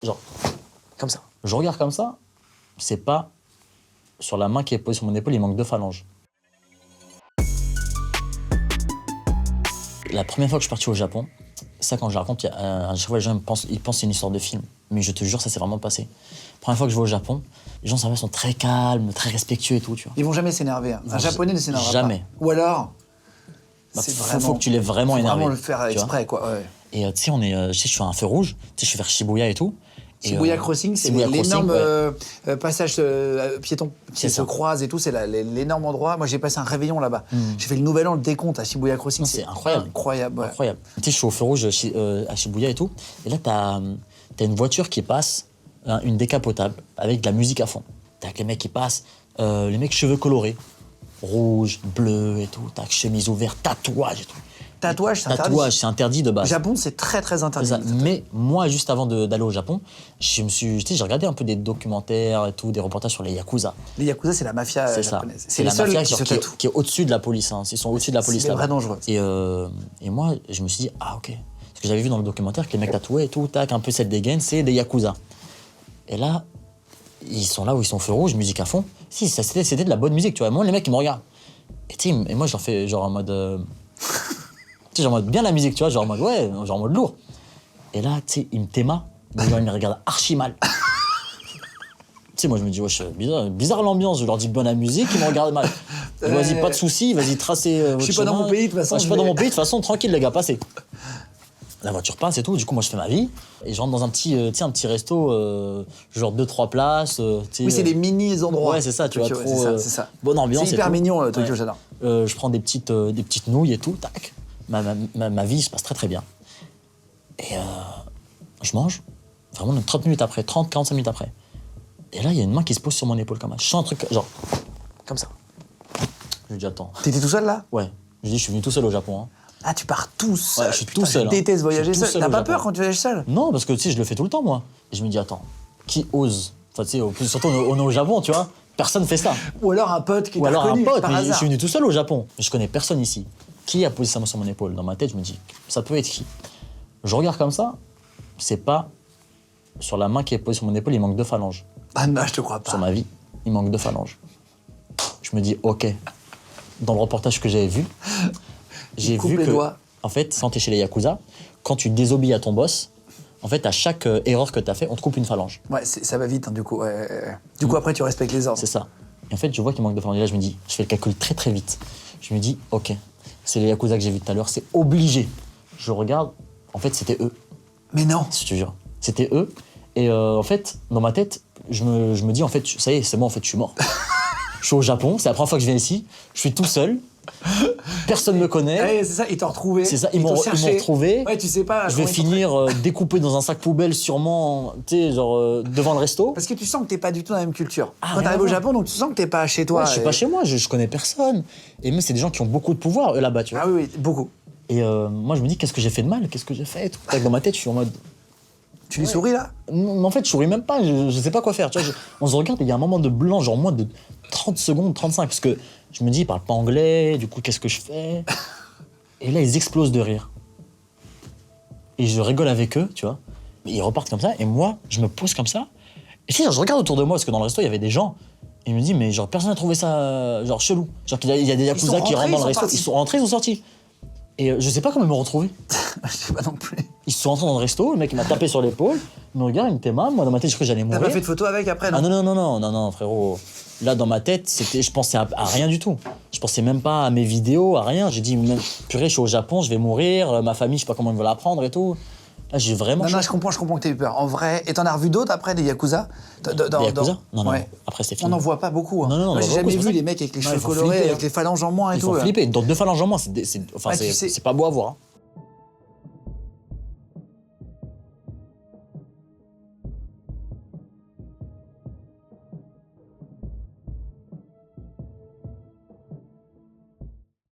Genre, comme ça. Je regarde comme ça, c'est pas sur la main qui est posée sur mon épaule, il manque 2 phalanges. La première fois que je suis parti au Japon, ça quand je le raconte, à chaque fois les gens ils pensent que c'est une histoire de film. Mais je te jure, ça s'est vraiment passé. La première fois que je vais au Japon, les gens sont très calmes, très respectueux et tout, tu vois. Ils vont jamais s'énerver. Un Japonais ne s'énervera pas. Jamais. Ou alors, c'est vraiment... Faut que tu l'aies vraiment énervé. Vraiment le faire exprès, quoi. Ouais. Et tu sais, je suis sur un feu rouge, tu sais, je suis vers Shibuya et tout. Shibuya Crossing, c'est l'énorme passage piéton qui se croise et tout, c'est l'énorme endroit. Moi, j'ai passé un réveillon là-bas. J'ai fait le nouvel an, le décompte à Shibuya Crossing. C'est incroyable. Incroyable. Ouais. Incroyable. Tu sais, je suis au feu rouge à Shibuya et tout. Et là, t'as une voiture qui passe, une décapotable, avec de la musique à fond. T'as les mecs qui passent, les mecs cheveux colorés, rouge, bleu et tout. T'as chemise ouverte, tatouage et tout. Tatouage, c'est interdit. Tatouage, c'est interdit de base. Au Japon, c'est très très interdit. Mais moi, juste avant d'aller au Japon, j'ai regardé un peu des documentaires et tout, des reportages sur les Yakuza. Les Yakuza, c'est la mafia japonaise. C'est la mafia qui est au-dessus de la police. Hein. Ils sont au-dessus de la police là. C'est très dangereux. Et moi, je me suis dit, ah ok. Parce que j'avais vu dans le documentaire que les mecs tatoués et tout, tac, un peu cette dégaine, c'est des Yakuza. Et là, ils sont là où ils sont feu rouge, musique à fond. Si, c'était de la bonne musique, tu vois. Moi, les mecs, ils me regardent. Et moi, je leur fais genre en mode... Tu sais, genre en mode bien la musique, tu vois, genre en mode ouais, genre en mode lourd. Et là, tu sais, il me téma, mais genre, il me regarde archi mal. Tu sais, moi, je me dis, wesh, bizarre l'ambiance, je leur dis bonne la musique, ils me regardent mal. Vas-y, pas de soucis, vas-y, tracez votre chemin. Je suis pas dans mon pays, de toute façon. Je suis pas dans mon pays, de toute façon, tranquille, les gars, passez. La voiture passe et tout, du coup, moi, je fais ma vie. Et je rentre dans un petit resto, genre 2-3 places. Oui, c'est des mini-endroits. Ouais, c'est ça, tu vois, trop... C'est ça. Bonne ambiance. C'est hyper mignon, Tokyo, j'adore. Je prends des petites nouilles et tout, tac. Ma vie se passe très très bien. Et je mange, vraiment 30 minutes après, 30-45 minutes après. Et là, il y a une main qui se pose sur mon épaule comme ça. Je sens un truc, genre, comme ça. Je lui dis, attends. T'étais tout seul là? Ouais. Je lui dis, je suis venu tout seul au Japon. Hein. Ah, tu pars tout seul? Ouais, je suis tout seul. Je déteste voyager seul. T'as pas peur quand tu voyages seul? Non, parce que tu sais, je le fais tout le temps, moi. Et je me dis, attends, qui ose? Enfin, tu sais, surtout on est au Japon, tu vois. Personne fait ça. Ou alors un pote qui t'a reconnu. Ou alors un pote, par mais hasard. je suis venu tout seul au Japon. Je connais personne ici. Qui a posé sa main sur mon épaule? Dans ma tête, je me dis, ça peut être qui? Je regarde comme ça, c'est pas sur la main qui est posée sur mon épaule, il manque 2 phalanges. Ah non, je te crois pas. Sur ma vie, il manque 2 phalanges. Je me dis, ok. Dans le reportage que j'avais vu, j'ai vu que, en fait, quand t'es chez les Yakuza, quand tu désobéis à ton boss, en fait, à chaque erreur que t'as fait, on te coupe une phalange. Ouais, ça va vite, hein, du coup. Du coup, après, tu respectes les ordres. C'est ça. Et en fait, je vois qu'il manque 2 phalanges. Et là, je me dis, je fais le calcul très très vite. Je me dis, ok, c'est les Yakuza que j'ai vus tout à l'heure, c'est obligé. Je regarde, en fait, c'était eux. Mais non. Je te jure. C'était eux. Et en fait, dans ma tête, je me dis, en fait, ça y est, c'est moi, en fait, je suis mort. Je suis au Japon, c'est la première fois que je viens ici. Je suis tout seul. Personne ne me connaît. Ouais, c'est ça, ils t'ont retrouvé. C'est ça, ils m'ont retrouvé. Ouais, tu sais pas. Je vais finir découpé dans un sac poubelle, sûrement, tu sais, genre devant le resto. Parce que tu sens que t'es pas du tout dans la même culture. Ah, quand t'arrives au Japon, donc tu sens que t'es pas chez toi. Ouais, je suis pas chez moi, je connais personne. Et même, c'est des gens qui ont beaucoup de pouvoir, eux, là-bas, tu vois. Ah oui, beaucoup. Et moi, je me dis, qu'est-ce que j'ai fait de mal? Qu'est-ce que j'ai fait? Dans ma tête, je suis en mode. Tu lui souris là? Non, en fait, je souris même pas, je sais pas quoi faire. Tu vois, on se regarde et il y a un moment de blanc, genre moins de 30 secondes, 35, parce que je me dis, ils parlent pas anglais, du coup, qu'est-ce que je fais? Et là, ils explosent de rire. Et je rigole avec eux, tu vois. Et ils repartent comme ça, et moi, je me pose comme ça. Et tu sais, je regarde autour de moi, parce que dans le resto, il y avait des gens. Et je me dis, mais genre, personne n'a trouvé ça, genre, chelou. Genre, qu'il y a des Yakuza qui rentrent dans le resto. Ils sont rentrés, ils sont sortis. Et je sais pas comment ils m'ont retrouvé. Je sais pas non plus. Ils sont rentrés dans le resto, le mec il m'a tapé sur l'épaule, il me regarde, il me téma, moi dans ma tête je croyais que j'allais mourir. T'as pas fait de photo avec après, non? Ah non, frérot. Là dans ma tête, je pensais à rien du tout. Je pensais même pas à mes vidéos, à rien. J'ai dit, purée, je suis au Japon, je vais mourir, ma famille, je sais pas comment ils vont l'apprendre et tout. Là j'ai vraiment... Non, je comprends que t'aies eu peur. En vrai, et t'en as revu d'autres après, des Yakuza? Des Yakuza? Non, ouais. Après c'est fini. On n'en voit pas beaucoup. Hein. Non, moi j'ai jamais vu les mecs avec les cheveux colorés, avec les phalanges en moins et tout. Ils font flipper, 2 phalanges en moins, c'est pas beau à voir. Hein.